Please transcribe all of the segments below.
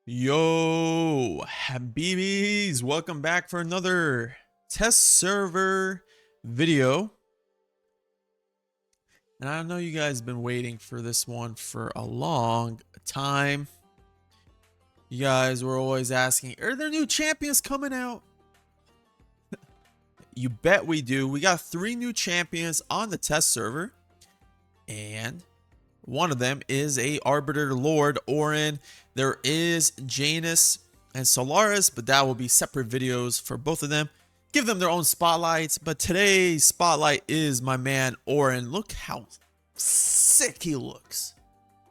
Yo, Habibis, welcome back for another test server video. And I know you guys have been waiting for this one for a long time. You guys were always asking, are there new champions coming out? You bet we do. We got 3 new champions on the test server. And one of them is a Arbiter Lord, Orin. There is Janus and Solaris, but that will be separate videos for both of them. Give them their own spotlights, but today's spotlight is my man Oren. Look how sick he looks.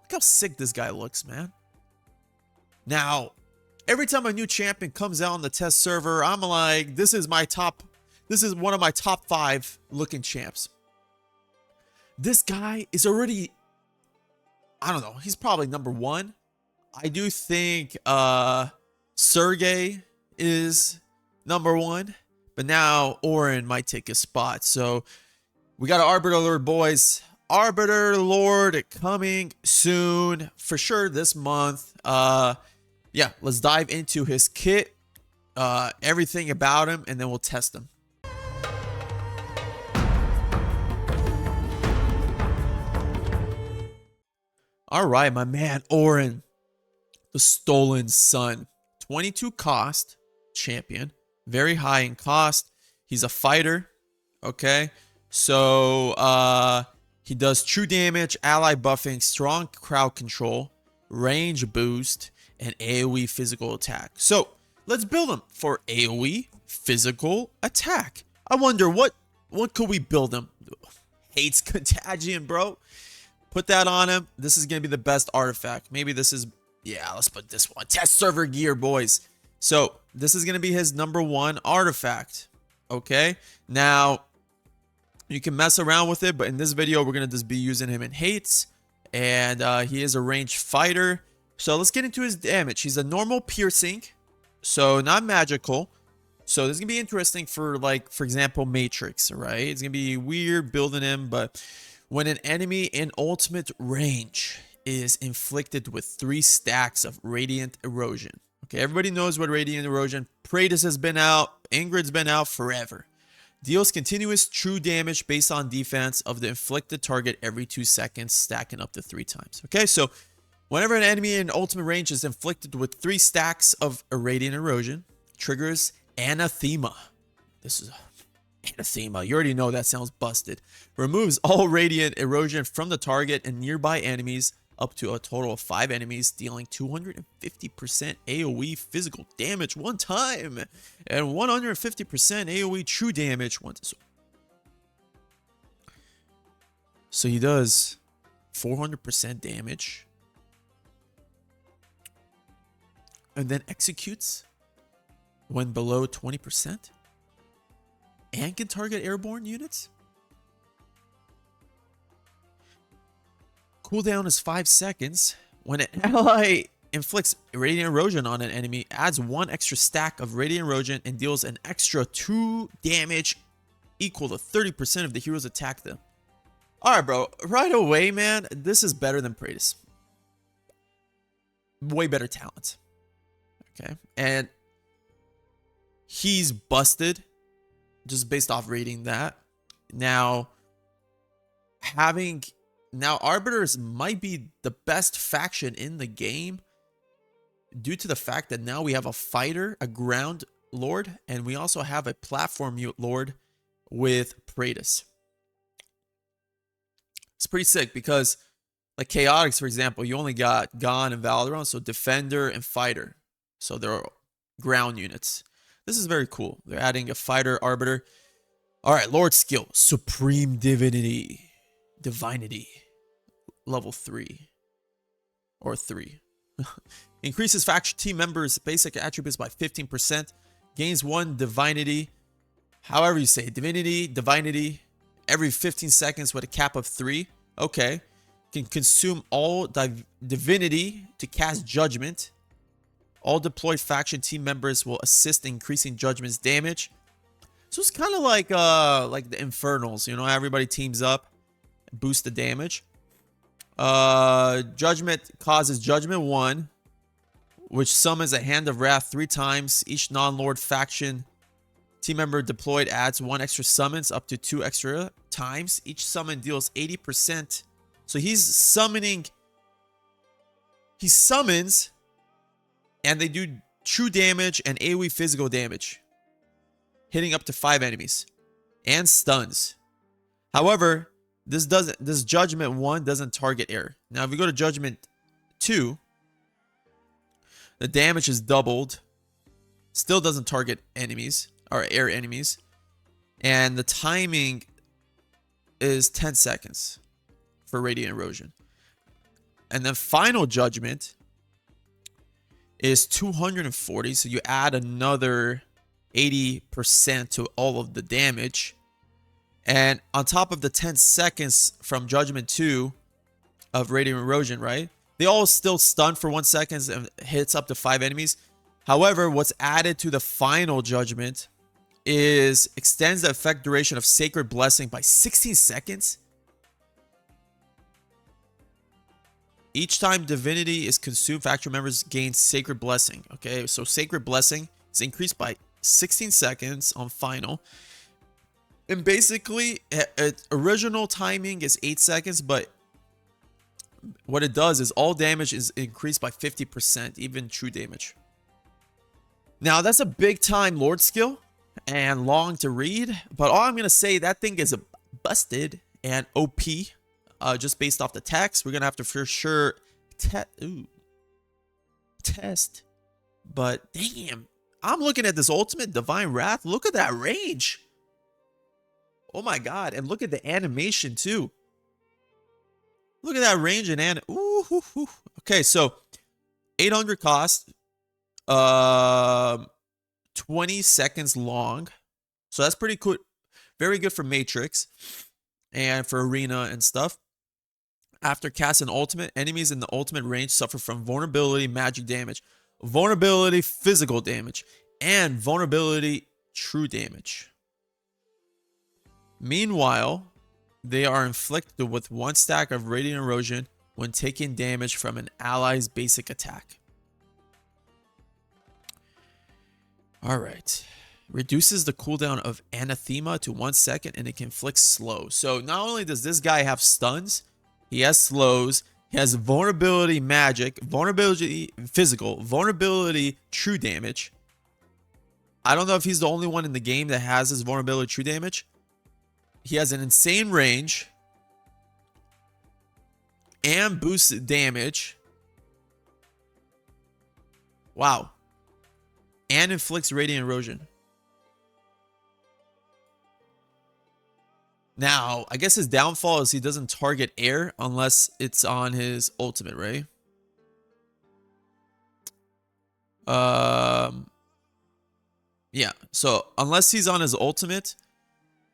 Look how sick this guy looks, man. Now, every time a new champion comes out on the test server, I'm like, this is one of my top 5 looking champs. This guy is already, I don't know, he's probably number 1. I do think Sergey is number 1, but now Oren might take his spot. So we got an Arbiter Lord, boys. Arbiter Lord coming soon, for sure this month. Yeah, let's dive into his kit, everything about him, and then we'll test him. All right, my man Oren, the Stolen Sun, 22 cost champion, very high in cost. He's a fighter, okay? So he does true damage, ally buffing, strong crowd control, range boost, and AoE physical attack. So let's build him for AoE physical attack. I wonder what could we build him? Hates Contagion, bro. Put that on him. This is going to be the best artifact. Maybe this is, yeah, let's put this one. Test server gear, boys. So this is going to be his number 1 artifact. Okay. Now, you can mess around with it, but in this video, we're going to just be using him in hates. And he is a ranged fighter. So let's get into his damage. He's a normal piercing. So not magical. So this is going to be interesting for, like, for example, Matrix, right? It's going to be weird building him, but when an enemy in ultimate range is inflicted with 3 stacks of Radiant Erosion. Okay, everybody knows what Radiant Erosion. Prateus has been out. Ingrid's been out forever. Deals continuous true damage based on defense of the inflicted target every 2 seconds, stacking up to 3 times. Okay, so whenever an enemy in ultimate range is inflicted with 3 stacks of Radiant Erosion, triggers Anathema. This is Anathema. You already know that sounds busted. Removes all Radiant Erosion from the target and nearby enemies up to a total of 5 enemies, dealing 250% AoE physical damage one time and 150% AoE true damage once. So he does 400% damage and then executes when below 20%. And can target airborne units. Cooldown is 5 seconds. When an ally inflicts Radiant Erosion on an enemy, adds 1 extra stack of Radiant Erosion and deals an extra 2 damage equal to 30% of the heroes attack them. Alright, bro. Right away, man, this is better than Prateus. Way better talent. Okay. And he's busted just based off reading that. Now, Arbiters might be the best faction in the game due to the fact that now we have a fighter, a ground lord, and we also have a platform lord with Prateus. It's pretty sick because, like Chaotix, for example, you only got Gon and Valorant, so defender and fighter. So they're ground units. This is very cool. They're adding a fighter arbiter. All right, Lord skill, Supreme Divinity. Level 3. Or 3. Increases faction team members' basic attributes by 15%. Gains 1 divinity. However you say, divinity. Every 15 seconds with a cap of 3. Okay. Can consume all divinity to cast judgment. All deployed faction team members will assist in increasing Judgment's damage. So it's kind of like the Infernals, you know, everybody teams up, boost the damage. Judgment causes Judgment 1, which summons a Hand of Wrath 3 times. Each non-lord faction team member deployed adds 1 extra summons up to 2 extra times. Each summon deals 80%. So he's summoning. He summons, and they do true damage and AoE physical damage, hitting up to 5 enemies, and stuns. However, this Judgment 1 doesn't target air. Now, if we go to Judgment 2, the damage is doubled. Still doesn't target enemies or air enemies, and the timing is 10 seconds for radiant erosion. And then final Judgment is 240, so you add another 80% to all of the damage. And on top of the 10 seconds from Judgment 2 of radiant erosion, right? They all still stun for 1 second and hits up to 5 enemies. However, what's added to the final Judgment is extends the effect duration of Sacred Blessing by 16 seconds. Each time divinity is consumed, faction members gain Sacred Blessing. Okay, so Sacred Blessing is increased by 16 seconds on final. And basically, its original timing is 8 seconds, but what it does is all damage is increased by 50%, even true damage. Now, that's a big time Lord skill and long to read, but all I'm going to say, that thing is busted and OP. Just based off the text, we're going to have to for sure test. But damn, I'm looking at this ultimate Divine Wrath. Look at that range. Oh my god, and look at the animation too. Look at that range and ooh. Okay, so 800 cost, 20 seconds long. So that's pretty cool. Very good for Matrix and for Arena and stuff. After casting ultimate, enemies in the ultimate range suffer from vulnerability magic damage, vulnerability physical damage, and vulnerability true damage. Meanwhile, they are inflicted with 1 stack of radiant erosion when taking damage from an ally's basic attack. Alright. Reduces the cooldown of Anathema to 1 second, and it can inflict slow. So not only does this guy have stuns, he has slows, he has vulnerability magic, vulnerability physical, vulnerability true damage. I don't know if he's the only one in the game that has his vulnerability true damage. He has an insane range and boosted damage. Wow. And inflicts radiant erosion. Now, I guess his downfall is he doesn't target air unless it's on his ultimate, right? Yeah. So, unless he's on his ultimate,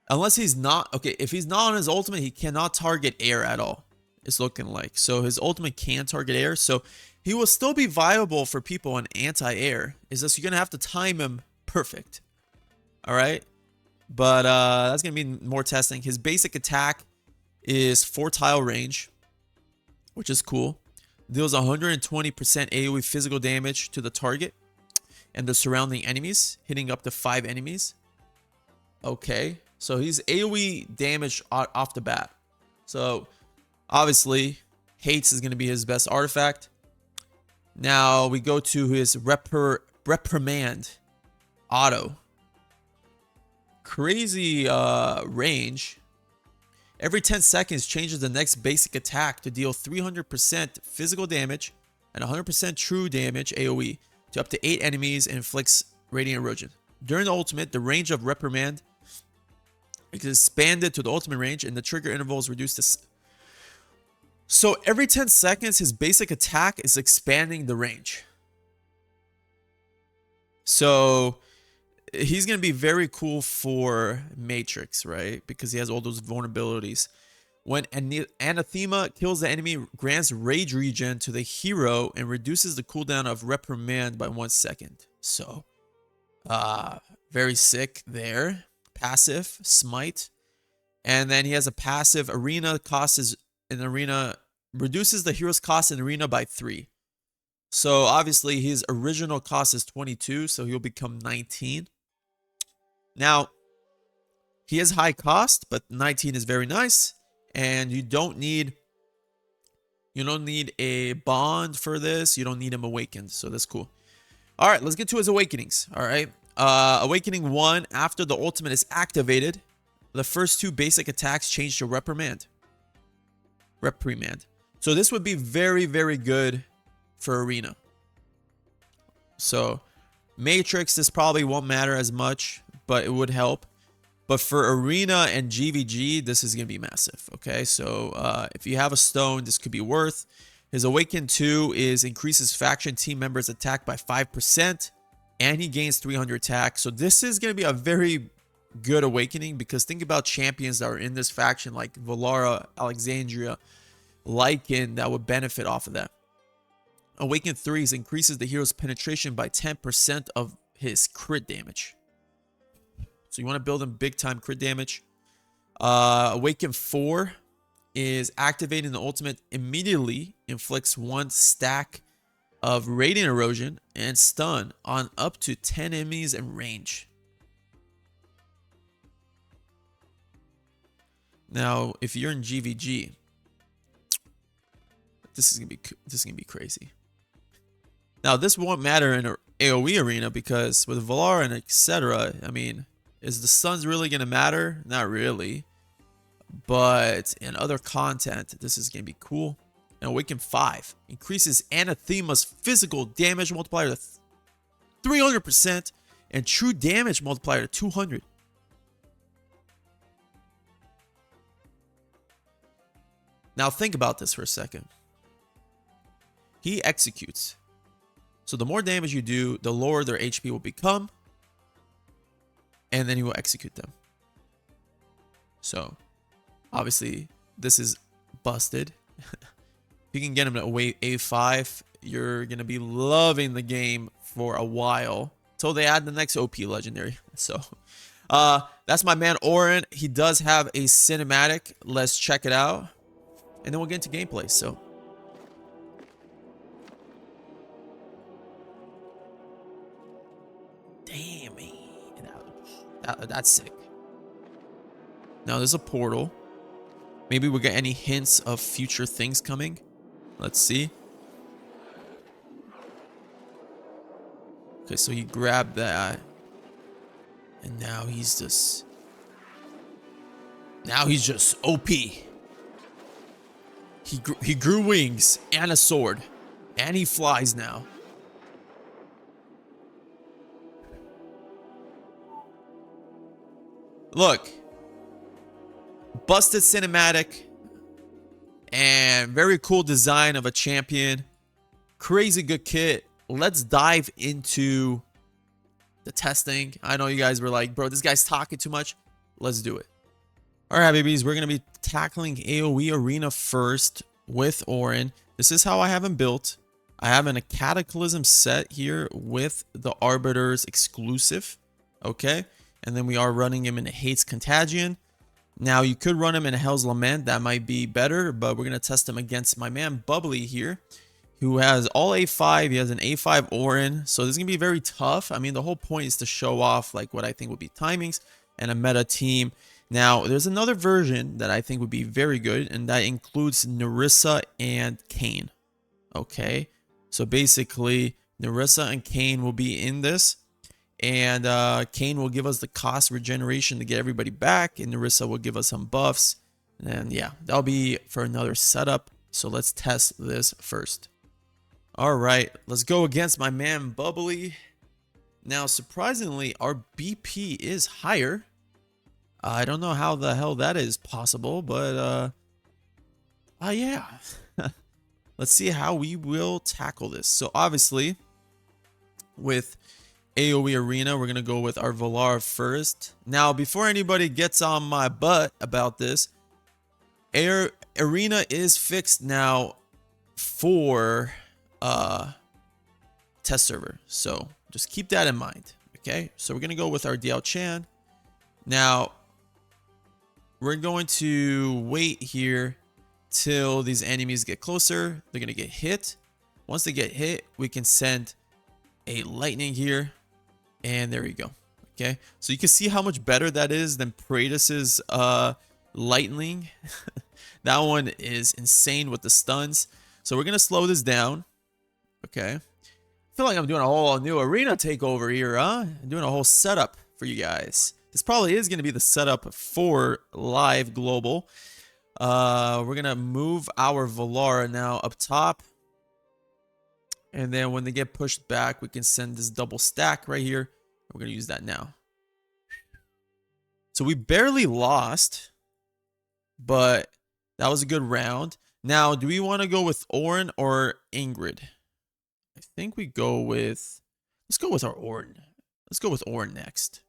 unless he's not, okay, if he's not on his ultimate, he cannot target air at all. It's looking like. So, his ultimate can target air. So, he will still be viable for people on anti-air. It's just you're going to have to time him perfect. All right? But that's going to be more testing. His basic attack is 4 tile range, which is cool. Deals 120% AoE physical damage to the target and the surrounding enemies, hitting up to 5 enemies. Okay, so he's AoE damage off the bat. So obviously, Hates is going to be his best artifact. Now we go to his Reprimand auto. Crazy range. Every 10 seconds changes the next basic attack to deal 300% physical damage and 100% true damage AoE to up to 8 enemies and inflicts radiant erosion. During the ultimate, the range of Reprimand is expanded to the ultimate range and the trigger interval is reduced to... So every 10 seconds, his basic attack is expanding the range. So he's going to be very cool for Matrix, right? Because he has all those vulnerabilities. When Anathema kills the enemy, grants rage regen to the hero and reduces the cooldown of Reprimand by 1 second. So, very sick there. Passive, Smite. And then he has a passive, Arena cost is in Arena, reduces the hero's cost in Arena by 3. So obviously his original cost is 22, so he'll become 19. Now, he has high cost, but 19 is very nice. And you don't need a bond for this. You don't need him awakened, so that's cool. All right, let's get to his awakenings. All right. Awakening 1, after the ultimate is activated, the first 2 basic attacks change to reprimand. So this would be very, very good for Arena. So Matrix, this probably won't matter as much, but it would help. But for Arena and GVG, this is going to be massive. Okay, so if you have a stone, this could be worth. His Awaken 2 is increases faction team members' attack by 5%, and he gains 300 attack. So this is going to be a very good awakening, because think about champions that are in this faction like Valara, Alexandria, Lycan, that would benefit off of that. Awaken 3 increases the hero's penetration by 10% of his crit damage. So you want to build him big time crit damage. Awaken 4 is activating the ultimate immediately inflicts 1 stack of radiant erosion and stun on up to 10 enemies in range. Now, if you're in GVG, this is gonna be crazy. Now, this won't matter in an AoE arena, because with Valar and etc., I mean, is the stuns really gonna matter? Not really. But in other content, this is gonna be cool. And Awaken 5 increases Anathema's physical damage multiplier to 300% and true damage multiplier to 200. Now think about this for a second. He executes. So the more damage you do, the lower their HP will become. And then he will execute them. So obviously this is busted. If you can get him to A5, you're going to be loving the game for a while. Till they add the next OP legendary. So that's my man Oren. He does have a cinematic. Let's check it out. And then we'll get into gameplay. So damn, man. That's sick. Now there's a portal. Maybe we'll get any hints of future things coming. Let's see. Okay, so he grabbed that. And now he's just... Now he's just OP. He grew wings and a sword. And he flies now. Look. Busted cinematic. And very cool design of a champion. Crazy good kit. Let's dive into the testing. I know you guys were like, bro, this guy's talking too much. Let's do it. All right, babies. We're going to be tackling AoE Arena first with Orin. This is how I have him built. I have a Cataclysm set here with the Arbiter's exclusive. Okay. And then we are running him in a Hates Contagion. Now, you could run him in a Hell's Lament. That might be better, but we're going to test him against my man Bubbly here, who has all A5. He has an A5 Orin, so this is going to be very tough. I mean, the whole point is to show off like what I think would be timings and a meta team. Now, there's another version that I think would be very good, and that includes Nerissa and Kayn. Okay, so basically, Nerissa and Kayn will be in this. And Kayn will give us the cost regeneration to get everybody back. And Nerissa will give us some buffs. And yeah, that'll be for another setup. So let's test this first. All right, let's go against my man Bubbly. Now, surprisingly, our BP is higher. I don't know how the hell that is possible, but yeah. Let's see how we will tackle this. So obviously, with AoE Arena, we're going to go with our Valar first. Now, before anybody gets on my butt about this, Arena is fixed now for test server. So just keep that in mind. Okay, so we're going to go with our Diao Chan. Now, we're going to wait here till these enemies get closer. They're going to get hit. Once they get hit, we can send a lightning here. And there we go. Okay, so you can see how much better that is than Prateus's lightning. That one is insane with the stuns. So we're gonna slow this down. Okay, I feel like I'm doing a whole new arena takeover here, huh? I'm doing a whole setup for you guys. This probably is gonna be the setup for live global. We're gonna move our Valara now up top. And then when they get pushed back, we can send this double stack right here. We're going to use that now. So we barely lost, but that was a good round. Now, do we want to go with Orin or Ingrid? I think we go with... Let's go with our Orin. Let's go with Orin next.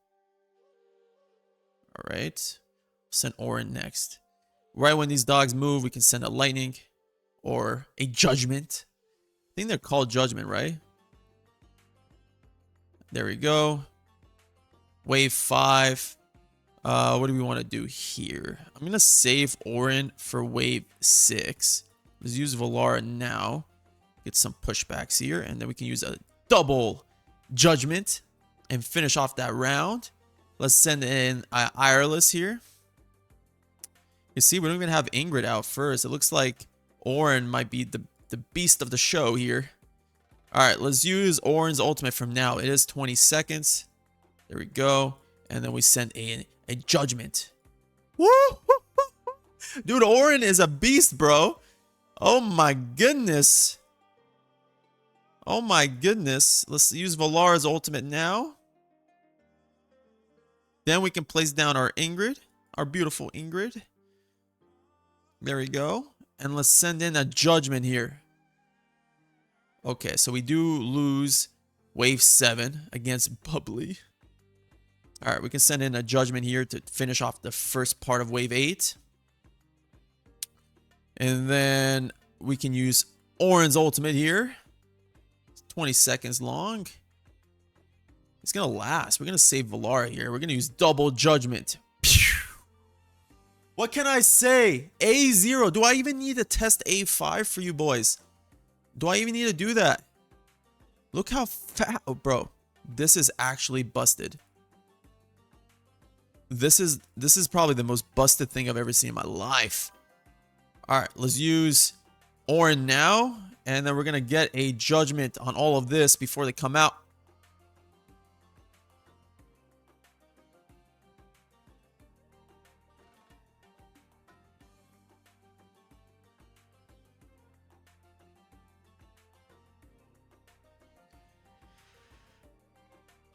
All right. Send Orin next. Right when these dogs move, we can send a lightning or a judgment. I think they're called judgment, right? There we go. Wave 5. What do we want to do here? I'm going to save Orin for wave 6. Let's use Valara now. Get some pushbacks here. And then we can use a double judgment and finish off that round. Let's send in Ireless here. You see, we don't even have Ingrid out first. It looks like Orin might be the beast of the show here. All right, let's use Orin's ultimate from now. It is 20 seconds. There we go. And then we send a judgment. Woo! Dude, Orin is a beast, bro. Oh my goodness. Oh my goodness. Let's use Valara's ultimate now. Then we can place down our Ingrid. Our beautiful Ingrid. There we go. And let's send in a judgment here. Okay, so we do lose wave 7 against Bubbly. All right, we can send in a judgment here to finish off the first part of wave 8. And then we can use Orin's ultimate here. It's 20 seconds long. It's going to last. We're going to save Valara here. We're going to use double judgment. Pew! What can I say? A0. Do I even need to test A5 for you boys? Do I even need to do that? Look how fat... Oh, bro. This is actually busted. This is probably the most busted thing I've ever seen in my life. Alright, let's use Orin now. And then we're going to get a judgment on all of this before they come out.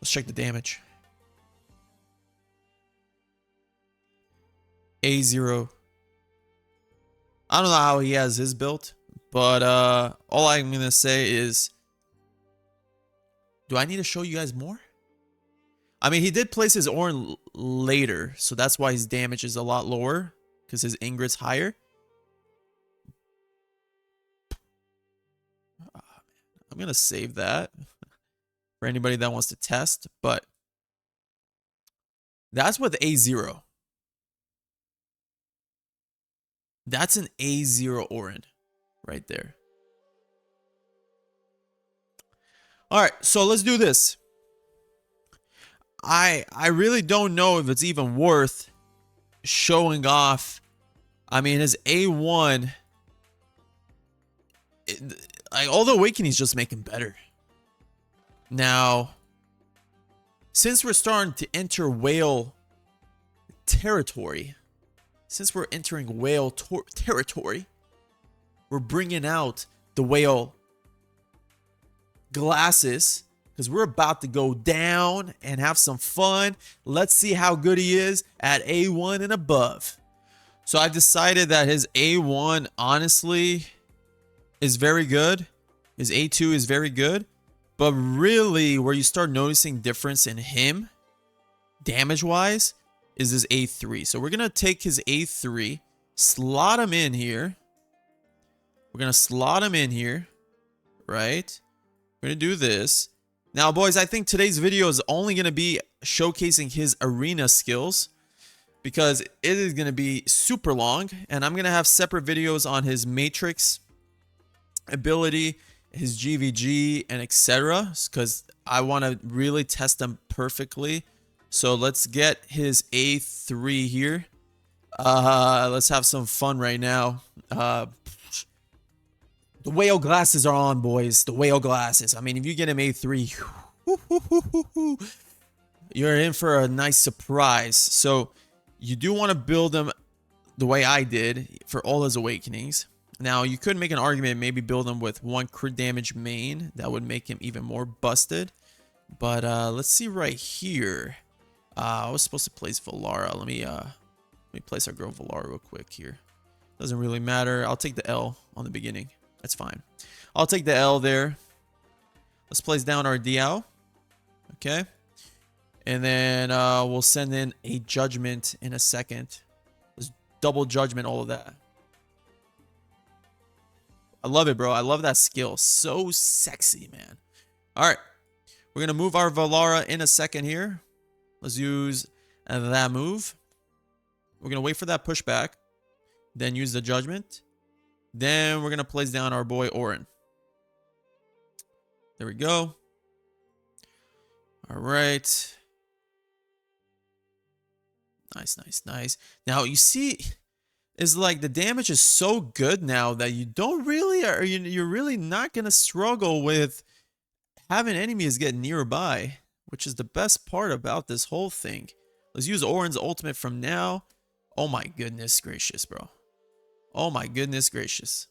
Let's check the damage. A0. I don't know how he has his built, but all I'm going to say is, do I need to show you guys more? I mean, he did place his Orin later, so that's why his damage is a lot lower, because his Ingrid's higher. I'm going to save that for anybody that wants to test, but that's with A0. That's an A0 Orin right there. All right, so let's do this. I really don't know if it's even worth showing off. I mean, his A1, all the awakenings just make him better. Now, since we're starting to enter whale territory, we're bringing out the whale glasses because we're about to go down and have some fun. Let's see how good he is at A1 and above. So I've decided that his A1 honestly is very good. His A2 is very good. But really, where you start noticing difference in him, damage-wise, is his A3. So we're going to take his A3, slot him in here. We're going to slot him in here, right? We're going to do this. Now, boys, I think today's video is only going to be showcasing his arena skills because it is going to be super long. And I'm going to have separate videos on his matrix ability his GVG and etc. because I want to really test them perfectly. So let's get his A3 here. Let's have some fun right now. The whale glasses are on, boys. The whale glasses. I mean, if you get him A3, you're in for a nice surprise. So you do want to build him the way I did for all his awakenings. Now, you could make an argument, maybe build him with 1 crit damage main. That would make him even more busted. But let's see right here. I was supposed to place Valara. Let me place our girl Valara real quick here. Doesn't really matter. I'll take the L on the beginning. That's fine. I'll take the L there. Let's place down our Diao. Okay. And then we'll send in a Judgment in a second. Let's double Judgment all of that. I love it, bro. I love that skill. So sexy, man. All right. We're going to move our Valara in a second here. Let's use that move. We're going to wait for that pushback. Then use the Judgment. Then we're going to place down our boy Orin. There we go. All right. Nice, nice, nice. Now, you see, it's like the damage is so good now that you don't really, you're really not going to struggle with having enemies get nearby, which is the best part about this whole thing. Let's use Oren's ultimate from now. Oh my goodness gracious, bro. Oh my goodness gracious.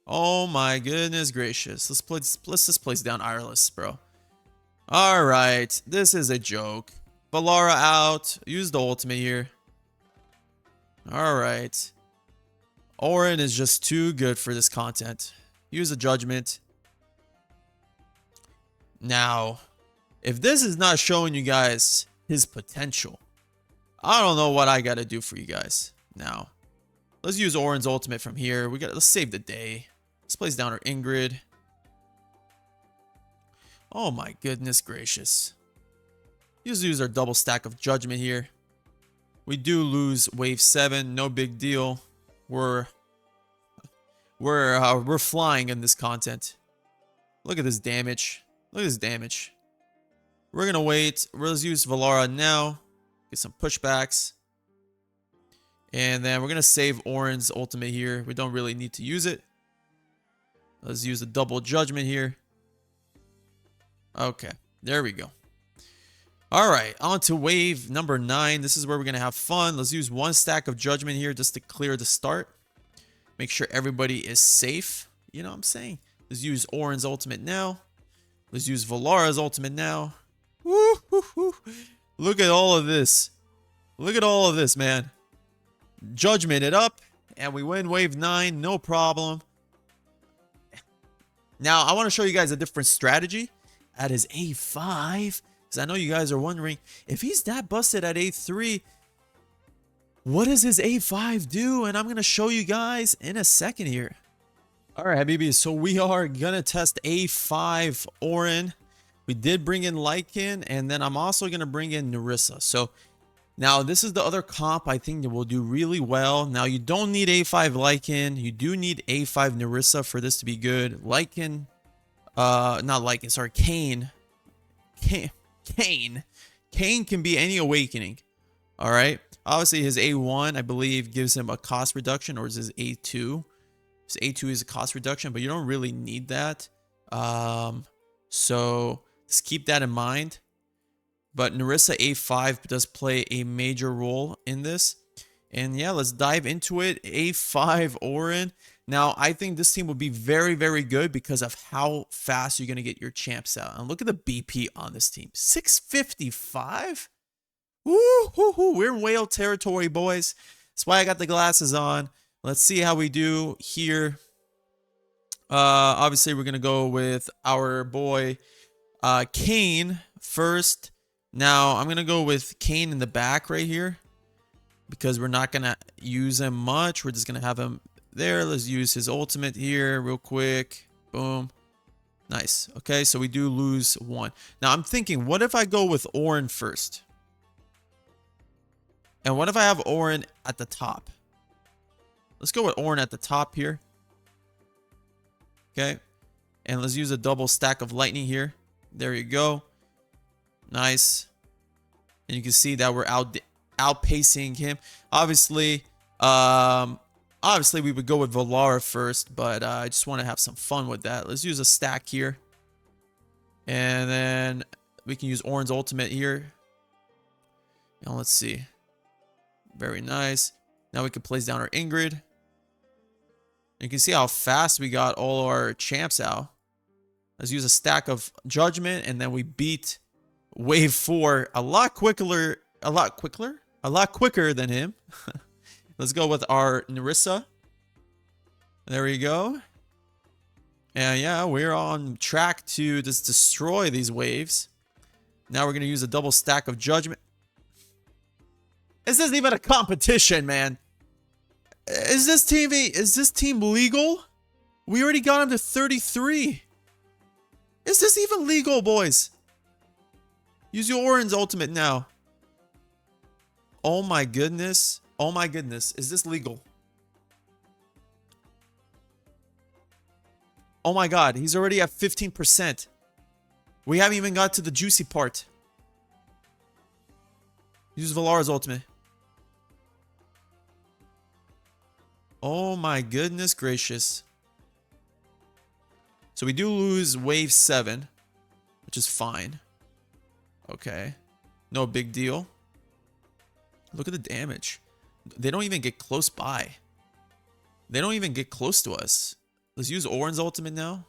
Oh my goodness gracious. Let's just place down Ireless, bro. Alright. This is a joke. Valara out. Use the ultimate here. Alright. Oren is just too good for this content. Use a Judgment. Now, if this is not showing you guys his potential, I don't know what I gotta do for you guys. Now, let's use Oren's ultimate from here. Let's save the day. Let's place down our Ingrid. Oh my goodness gracious. Use our double stack of Judgment here. We do lose wave 7, no big deal. We're flying in this content. Look at this damage. Look at this damage. We're gonna wait. Let's use Valara now. Get some pushbacks. And then we're gonna save Oren's ultimate here. We don't really need to use it. Let's use the double Judgment here. Okay, there we go. Alright, on to wave number 9. This is where we're going to have fun. Let's use 1 stack of Judgment here just to clear the start. Make sure everybody is safe. You know what I'm saying? Let's use Oren's ultimate now. Let's use Valara's ultimate now. Woo, woo, woo. Look at all of this. Look at all of this, man. Judgment it up. And we win wave 9. No problem. Now, I want to show you guys a different strategy at his A5. Because I know you guys are wondering, if he's that busted at A3, what does his A5 do? And I'm going to show you guys in a second here. Alright, Habibi, so we are going to test A5 Oren. We did bring in Lycan, and then I'm also going to bring in Nerissa. So now this is the other comp I think that will do really well. Now you don't need A5 Lycan. You do need A5 Nerissa for this to be good. Lycan, not Lycan, sorry, Kayn. Kayn can be any awakening. Alright. Obviously his A1 I believe gives him a cost reduction, or is his A2? His A2 is a cost reduction, but you don't really need that. So just keep that in mind. But Nerissa A5 does play a major role in this. And yeah, let's dive into it. A5 Oren. Now, I think this team will be very, very good because of how fast you're going to get your champs out. And look at the BP on this team. 655? Woo-hoo-hoo. We're in whale territory, boys. That's why I got the glasses on. Let's see how we do here. Obviously, we're going to go with our boy Kayn first. Now, I'm going to go with Kayn in the back right here, because we're not going to use him much. We're just going to have him there. Let's use his ultimate here real quick. Boom. Nice. Okay, so we do lose 1. Now, I'm thinking, what if I go with Oren first? And what if I have Oren at the top? Let's go with Oren at the top here. Okay. And let's use a double stack of lightning here. There you go. Nice. And you can see that we're outpacing him. Obviously, we would go with Valara first, but I just want to have some fun with that. Let's use a stack here. And then we can use Oren's ultimate here. Now let's see. Very nice. Now we can place down our Ingrid. You can see how fast we got all our champs out. Let's use a stack of Judgment, and then we beat Wave 4 a lot quicker than him. Let's go with our Nerissa. There we go. And yeah, we're on track to just destroy these waves. Now we're going to use a double stack of Judgment. This isn't even a competition, man. Is this team legal? We already got him to 33. Is this even legal, boys? Use your Oren's ultimate now. Oh my goodness. Oh my goodness. Is this legal? Oh my god. He's already at 15%. We haven't even got to the juicy part. Use Valara's ultimate. Oh my goodness gracious. So we do lose wave 7, which is fine. Okay. No big deal. Look at the damage. They don't even get close by. They don't even get close to us. Let's use Oren's ultimate now.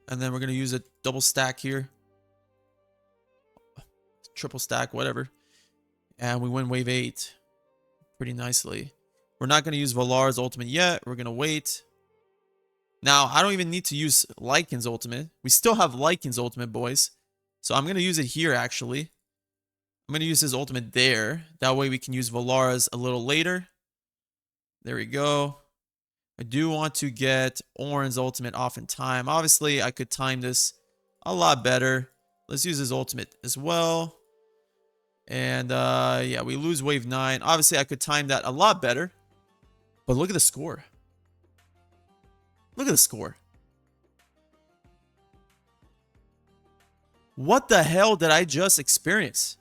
And then we're going to use a double stack here. Triple stack, whatever. And we win wave 8 pretty nicely. We're not going to use Valara's ultimate yet. We're going to wait. Now, I don't even need to use Lycan's ultimate. We still have Lycan's ultimate, boys. So I'm going to use it here, actually. I'm going to use his ultimate there. That way we can use Valara's a little later. There we go. I do want to get Oren's ultimate off in time. Obviously, I could time this a lot better. Let's use his ultimate as well. And yeah, we lose wave 9. Obviously, I could time that a lot better. But look at the score. Look at the score. What the hell did I just experience?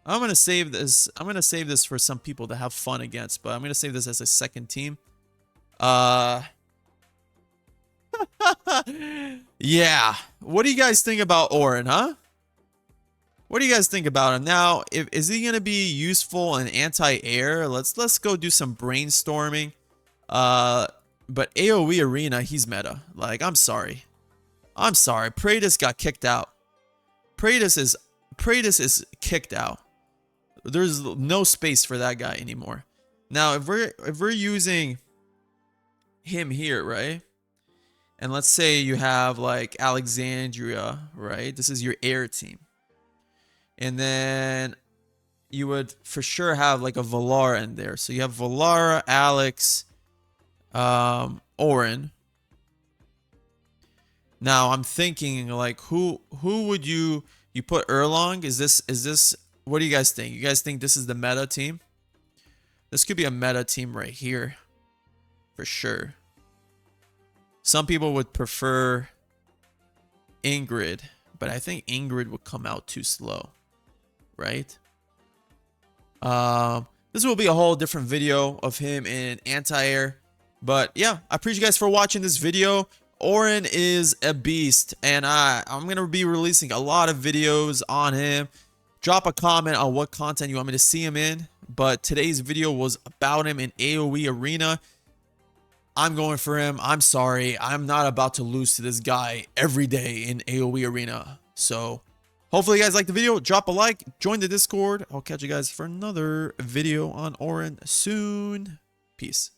I'm going to save this. I'm going to save this for some people to have fun against, but I'm going to save this as a second team. Yeah. What do you guys think about Oren, huh? What do you guys think about him? Now, is he going to be useful in anti-air? Let's go do some brainstorming. But AoE Arena, he's meta. Like, I'm sorry. I'm sorry. Prateus got kicked out. Prateus is kicked out. There's no space for that guy anymore. Now, if we're using him here, right? And let's say you have like Alexandria, right? This is your air team. And then you would for sure have like a Valara in there. So you have Valara, Alex, Oren. Now I'm thinking like who would you put Erlong? Is this what do you guys think? You guys think this is the meta team? This could be a meta team right here. For sure. Some people would prefer Ingrid, but I think Ingrid would come out too slow. Right? This will be a whole different video of him in anti-air. But yeah, I appreciate you guys for watching this video. Oren is a beast, and I'm going to be releasing a lot of videos on him. Drop a comment on what content you want me to see him in. But today's video was about him in AoE Arena. I'm going for him. I'm sorry. I'm not about to lose to this guy every day in AoE Arena. So hopefully you guys liked the video. Drop a like. Join the Discord. I'll catch you guys for another video on Oren soon. Peace.